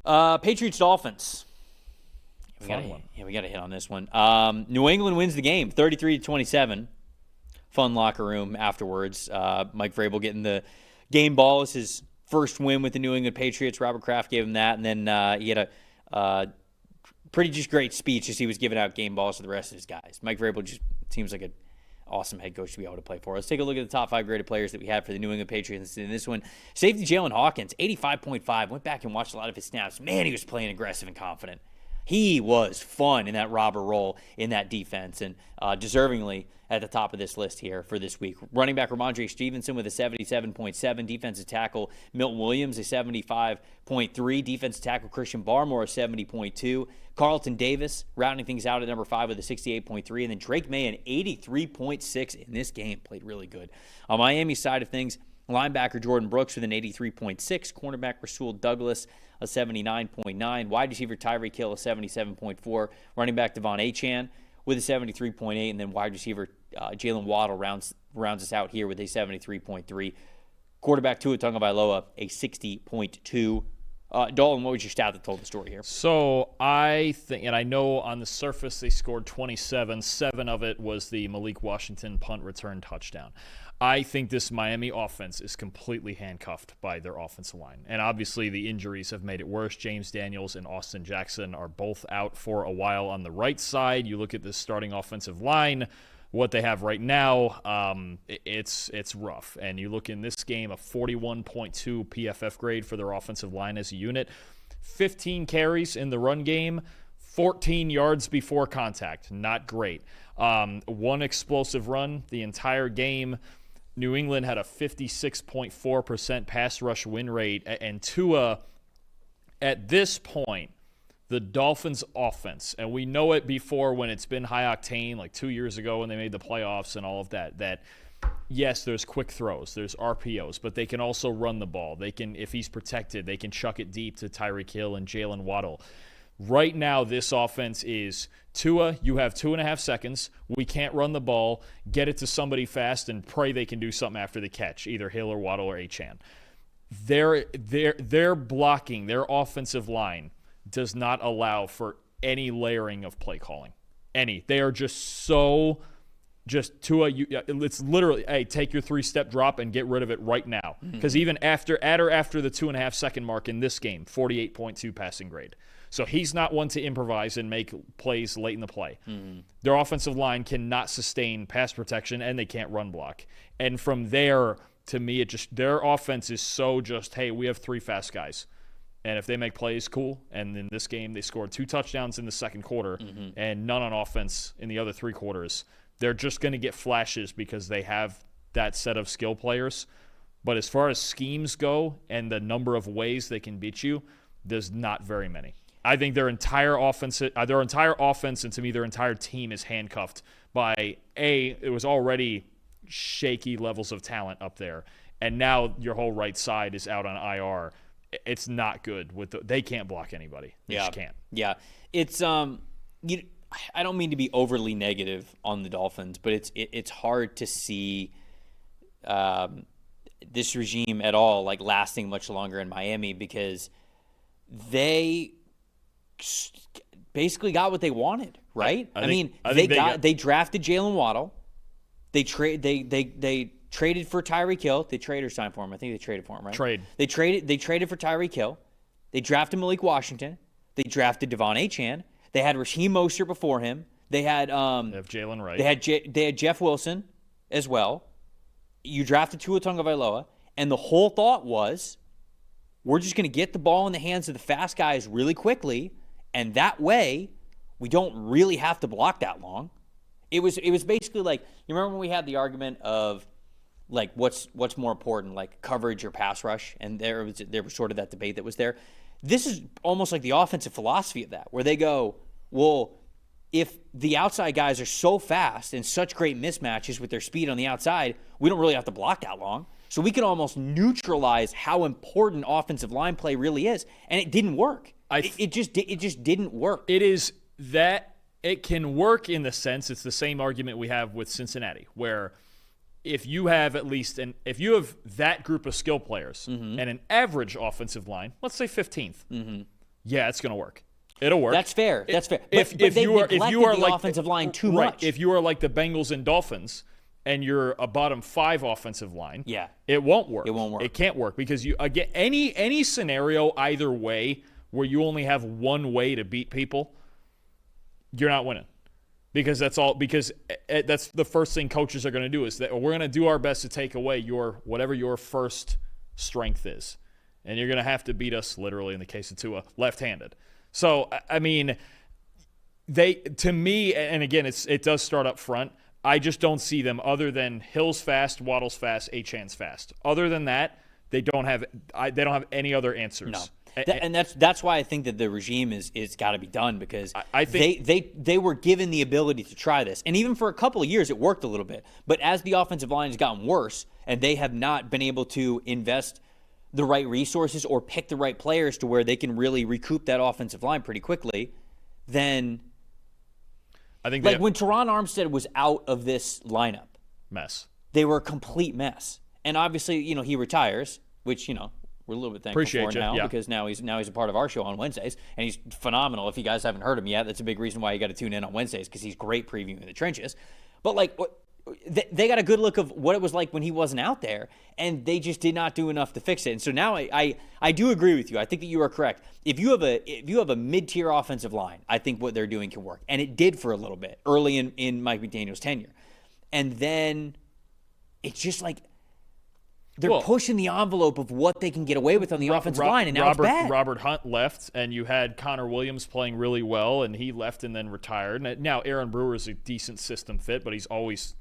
Patriots Dolphins. We got to hit on this one. New England wins the game, 33-27. Fun locker room afterwards. Mike Vrabel getting the game ball as his first win with the New England Patriots. Robert Kraft gave him that, and then he had a pretty just great speech as he was giving out game balls to the rest of his guys. Mike Vrabel just seems like an awesome head coach to be able to play for. Let's take a look at the top 5 graded players that we had for the New England Patriots in this one. Safety Jalen Hawkins, 85.5. Went back and watched a lot of his snaps. Man, he was playing aggressive and confident. He was fun in that robber role in that defense, and deservingly at the top of this list here for this week. Running back Ramondre Stevenson with a 77.7. Defensive tackle Milton Williams, a 75.3. Defensive tackle Christian Barmore, a 70.2. Carlton Davis rounding things out at number 5 with a 68.3. And then Drake May, an 83.6 in this game. Played really good. On Miami's side of things, linebacker Jordan Brooks with an 83.6. Cornerback Rasul Douglas, a 79.9. Wide receiver Tyreek Hill, a 77.4. Running back Devon Achane with a 73.8. And then wide receiver Jalen Waddle rounds us out here with a 73.3. Quarterback Tua Tagovailoa, a 60.2. Dalton, what was your stat that told the story here? So I think, and I know on the surface they scored 27. 7 of it was the Malik Washington punt return touchdown. I think this Miami offense is completely handcuffed by their offensive line. And obviously the injuries have made it worse. James Daniels and Austin Jackson are both out for a while on the right side. You look at the starting offensive line, what they have right now, it's rough. And you look in this game, a 41.2 PFF grade for their offensive line as a unit. 15 carries in the run game, 14 yards before contact. Not great. One explosive run the entire game. New England had a 56.4% pass rush win rate. And Tua, at this point, the Dolphins offense, and we know it before when it's been high octane, like 2 years ago when they made the playoffs and all of that yes, there's quick throws, there's RPOs, but they can also run the ball. They can, if he's protected, they can chuck it deep to Tyreek Hill and Jalen Waddle. Right now, this offense is Tua, you have 2.5 seconds. We can't run the ball. Get it to somebody fast and pray they can do something after the catch, either Hill or Waddle or Achane. Their blocking, their offensive line does not allow for any layering of play calling. They are just Tua, it's literally, hey, take your 3-step drop and get rid of it right now. Because even after the 2.5 second mark in this game, 48.2 passing grade. So he's not one to improvise and make plays late in the play. Their offensive line cannot sustain pass protection, and they can't run block. And from there, to me, their offense is so just, hey, we have 3 fast guys. And if they make plays, cool. And in this game, they scored 2 touchdowns in the second quarter and none on offense in the other 3 quarters. They're just going to get flashes because they have that set of skill players. But as far as schemes go and the number of ways they can beat you, there's not very many. I think their entire offense, and to me, their entire team is handcuffed by, it was already shaky levels of talent up there. And now your whole right side is out on IR. It's not good. They can't block anybody. They just can't. Yeah. It's I don't mean to be overly negative on the Dolphins, but it's hard to see this regime at all like lasting much longer in Miami because they basically got what they wanted, right? They drafted Jalen Waddle. They traded for Tyreek Hill. They traded or signed for him. I think they traded for him, right? Trade. They traded for Tyreek Hill. They drafted Malik Washington. They drafted Devon Achane. They had Raheem Mostert before him. They had they have Jalen Wright. They had Jeff Wilson as well. You drafted Tua Tagovailoa, and the whole thought was, we're just going to get the ball in the hands of the fast guys really quickly, and that way we don't really have to block that long. It was basically like, you remember when we had the argument of like what's more important, like coverage or pass rush, and there was sort of that debate that was there. This is almost like the offensive philosophy of that, where they go, well, if the outside guys are so fast and such great mismatches with their speed on the outside, we don't really have to block that long. So we can almost neutralize how important offensive line play really is, and it didn't work. It just didn't work. It is that it can work in the sense it's the same argument we have with Cincinnati, where if you have if you have that group of skill players and an average offensive line, let's say 15th, yeah, it's going to work. It'll work. That's fair. That's fair. If you are the like offensive line too right, much. if you are like the Bengals and Dolphins, and you're a bottom 5 offensive line, yeah, it won't work. It won't work. It can't work because you again any scenario either way where you only have one way to beat people, you're not winning. Because that's the first thing coaches are going to do is that we're going to do our best to take away whatever your first strength is. And you're going to have to beat us, literally in the case of Tua, left-handed. So, I mean, to me, and again, it does start up front, I just don't see them other than Hill's fast, Waddle's fast, Achane's fast. Other than that, they don't have any other answers. No. And that's why I think that the regime is got to be done, because I think they were given the ability to try this, and even for a couple of years it worked a little bit. But as the offensive line has gotten worse, and they have not been able to invest the right resources or pick the right players to where they can really recoup that offensive line pretty quickly, then I think when Teron Armstead was out of this lineup, mess. They were a complete mess, and obviously he retires, which we're a little bit thankful for now, because now he's a part of our show on Wednesdays, and he's phenomenal. If you guys haven't heard him yet, that's a big reason why you got to tune in on Wednesdays, because he's great previewing the trenches. But they got a good look of what it was like when he wasn't out there, and they just did not do enough to fix it. And so now I do agree with you. I think that you are correct. If you have a mid-tier offensive line, I think what they're doing can work, and it did for a little bit early in Mike McDaniel's tenure, and then it's just like they're pushing the envelope of what they can get away with on the offensive line, and now it's bad. Robert Hunt left, and you had Connor Williams playing really well, and he left and then retired. Now Aaron Brewer is a decent system fit, but he's always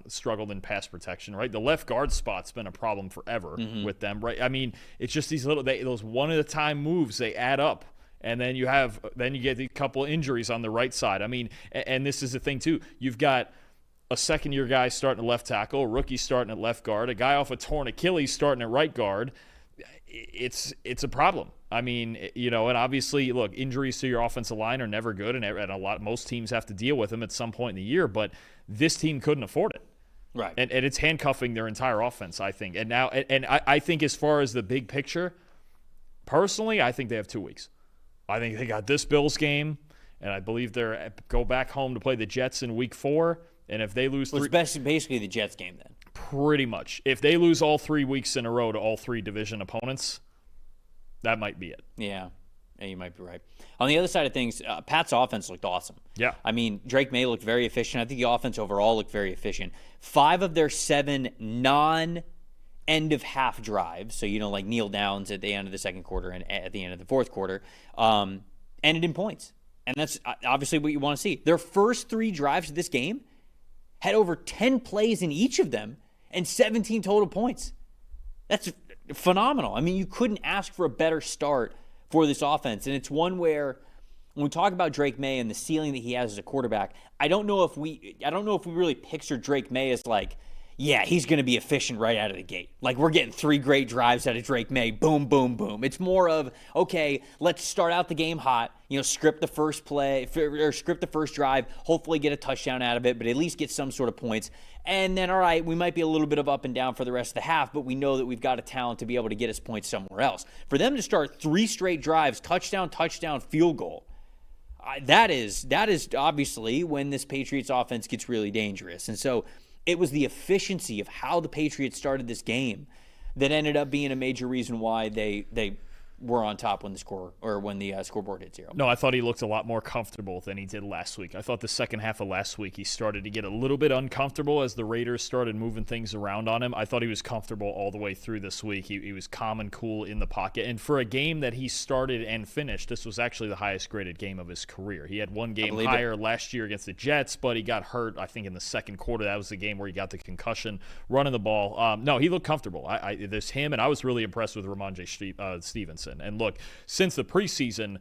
struggled in pass protection, right? The left guard spot's been a problem forever with them, right? I mean, it's just these those one-at-a-time moves, they add up. And then you get a couple injuries on the right side. I mean, and this is the thing, too. You've got a second-year guy starting at left tackle, a rookie starting at left guard, a guy off a torn Achilles starting at right guard. It's a problem. I mean, and obviously, look, injuries to your offensive line are never good, and most teams have to deal with them at some point in the year. But this team couldn't afford it, right? And it's handcuffing their entire offense, I think. And now, I think as far as the big picture, personally, I think they have 2 weeks. I think they got this Bills game, and I believe they go back home to play the Jets in Week 4. And if they lose it's basically the Jets game then. Pretty much. If they lose all 3 weeks in a row to all 3 division opponents, that might be it. Yeah, you might be right. On the other side of things, Pat's offense looked awesome. Yeah. I mean, Drake May looked very efficient. I think the offense overall looked very efficient. 5 of their 7 non-end-of-half drives, so like kneel downs at the end of the second quarter and at the end of the fourth quarter, ended in points. And that's obviously what you want to see. Their first 3 drives of this game had over 10 plays in each of them and 17 total points. That's phenomenal. I mean, you couldn't ask for a better start for this offense. And it's one where, when we talk about Drake May and the ceiling that he has as a quarterback, I don't know if we really picture Drake May as like, yeah, he's going to be efficient right out of the gate. Like, we're getting 3 great drives out of Drake May. Boom, boom, boom. It's more of, okay, let's start out the game hot. Script the first play, or script the first drive, hopefully get a touchdown out of it, but at least get some sort of points. And then, all right, we might be a little bit of up and down for the rest of the half, but we know that we've got a talent to be able to get us points somewhere else. For them to start 3 straight drives, touchdown, field goal, that is obviously when this Patriots offense gets really dangerous. And so it was the efficiency of how the Patriots started this game that ended up being a major reason why they were on top when the scoreboard hit 0. No, I thought he looked a lot more comfortable than he did last week. I thought the second half of last week he started to get a little bit uncomfortable as the Raiders started moving things around on him. I thought he was comfortable all the way through this week. He was calm and cool in the pocket. And for a game that he started and finished, this was actually the highest graded game of his career. He had one game higher last year against the Jets, but he got hurt, I think, in the second quarter. That was the game where he got the concussion running the ball. No, he looked comfortable. There's him, and I was really impressed with Ramondre Stevenson. And look, since the preseason,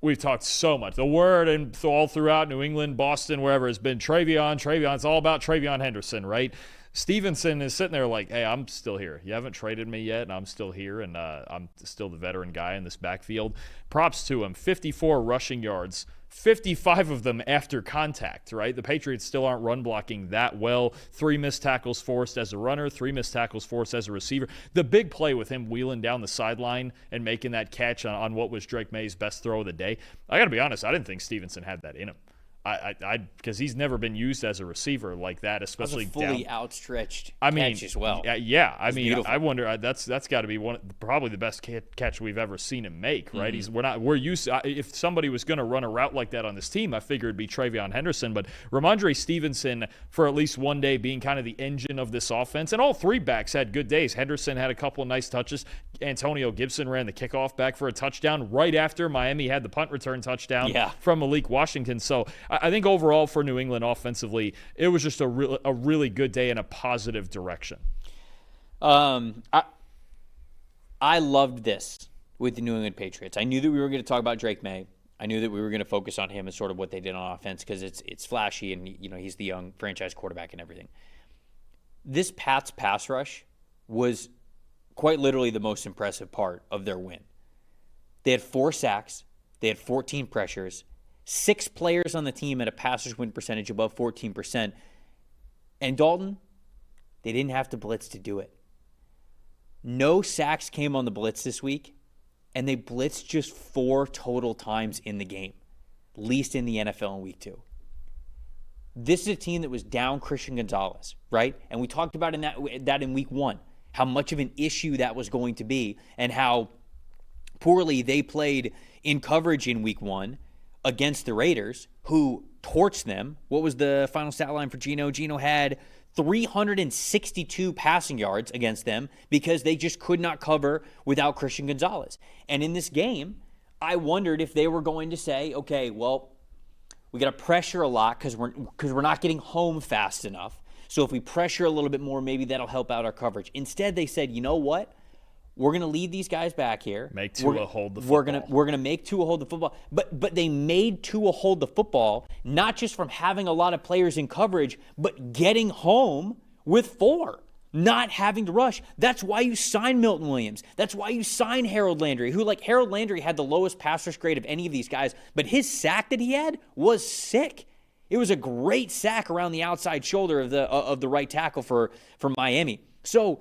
we've talked so much. The word and all throughout New England, Boston, wherever, has been Travion. It's all about Travion Henderson, right? Stevenson is sitting there like, hey, I'm still here. You haven't traded me yet, and I'm still here, and I'm still the veteran guy in this backfield. Props to him. 54 rushing yards, 55 of them after contact, right? The Patriots still aren't run blocking that well. 3 missed tackles forced as a runner, 3 missed tackles forced as a receiver. The big play with him wheeling down the sideline and making that catch on what was Drake May's best throw of the day, I got to be honest, I didn't think Stevenson had that in him. Because he's never been used as a receiver like that, especially that was a fully outstretched catch as well. Yeah, I mean, beautiful. I wonder that's got to be probably the best catch we've ever seen him make, right? We're used to, if somebody was going to run a route like that on this team, I figured it'd be Travion Henderson, but Ramondre Stevenson for at least one day being kind of the engine of this offense, and all 3 backs had good days. Henderson had a couple of nice touches. Antonio Gibson ran the kickoff back for a touchdown right after Miami had the punt return touchdown from Malik Washington. So I think overall for New England offensively, it was just a really good day in a positive direction. I loved this with the New England Patriots. I knew that we were going to talk about Drake May. I knew that we were going to focus on him and sort of what they did on offense because it's flashy and he's the young franchise quarterback and everything. This Pats pass rush was quite literally the most impressive part of their win. They had 4 sacks. They had 14 pressures. 6 players on the team had a passer's win percentage above 14%. And Dalton, they didn't have to blitz to do it. No sacks came on the blitz this week, and they blitzed just 4 total times in the game, least in the NFL in week 2. This is a team that was down Christian Gonzalez, right? And we talked about that in week 1, how much of an issue that was going to be and how poorly they played in coverage in week 1 against the Raiders, who torched them. What was the final stat line for Geno? Geno had 362 passing yards against them because they just could not cover without Christian Gonzalez. And in this game, I wondered if they were going to say, okay, well, we got to pressure a lot because we're not getting home fast enough. So if we pressure a little bit more, maybe that'll help out our coverage. Instead, they said, you know what? We're going to lead these guys back here. Make Tua hold the football. We're gonna make Tua hold the football. But they made Tua hold the football, not just from having a lot of players in coverage, but getting home with 4, not having to rush. That's why you sign Milton Williams. That's why you sign Harold Landry, who, like, Harold Landry had the lowest pass rush grade of any of these guys, but his sack that he had was sick. It was a great sack around the outside shoulder of the right tackle for Miami. So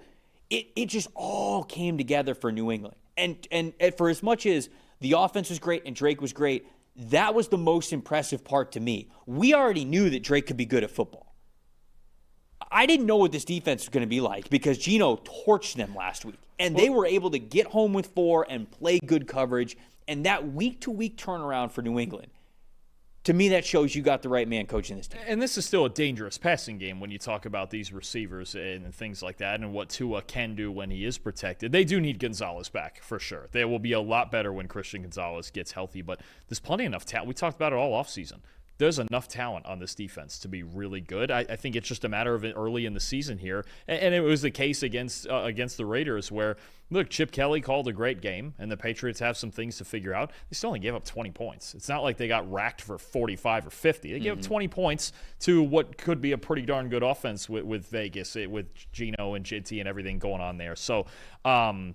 it just all came together for New England. And for as much as the offense was great and Drake was great, that was the most impressive part to me. We already knew that Drake could be good at football. I didn't know what this defense was going to be like because Geno torched them last week. And they were able to get home with 4 and play good coverage. And that week-to-week turnaround for New England, to me, that shows you got the right man coaching this team. And this is still a dangerous passing game when you talk about these receivers and things like that and what Tua can do when he is protected. They do need Gonzalez back, for sure. They will be a lot better when Christian Gonzalez gets healthy, but there's plenty enough talent. We talked about it all offseason. There's enough talent on this defense to be really good. I think it's just a matter of it early in the season here. And it was the case against the Raiders where, look, Chip Kelly called a great game, and the Patriots have some things to figure out. They still only gave up 20 points. It's not like they got racked for 45 or 50. They gave up 20 points to what could be a pretty darn good offense with Vegas, with Geno and JT and everything going on there. So, I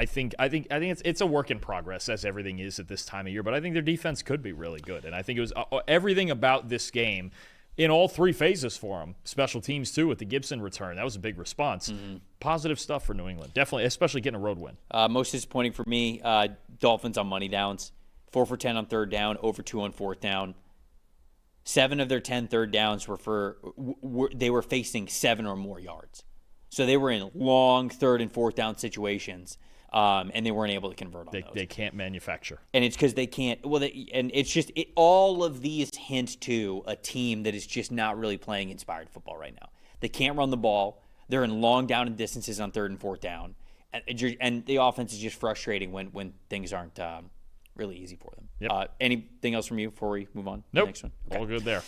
think it's a work in progress, as everything is at this time of year. But I think their defense could be really good, and I think it was everything about this game in all 3 phases for them. Special teams too, with the Gibson return, that was a big response. Positive stuff for New England, definitely, especially getting a road win. Most disappointing for me, Dolphins on money downs, 4 for 10 on 3rd down, over 2 on 4th down. 7 of their 10 third downs they were facing 7 or more yards. So they were in long 3rd and 4th down situations, and they weren't able to convert on those. They can't manufacture. And it's because they can't. Well, and it's just all of these hint to a team that is just not really playing inspired football right now. They can't run the ball. They're in long down and distances on 3rd and 4th down. And the offense is just frustrating when things aren't really easy for them. Yep. Anything else from you before we move on to Nope. the next one? Okay. All good there.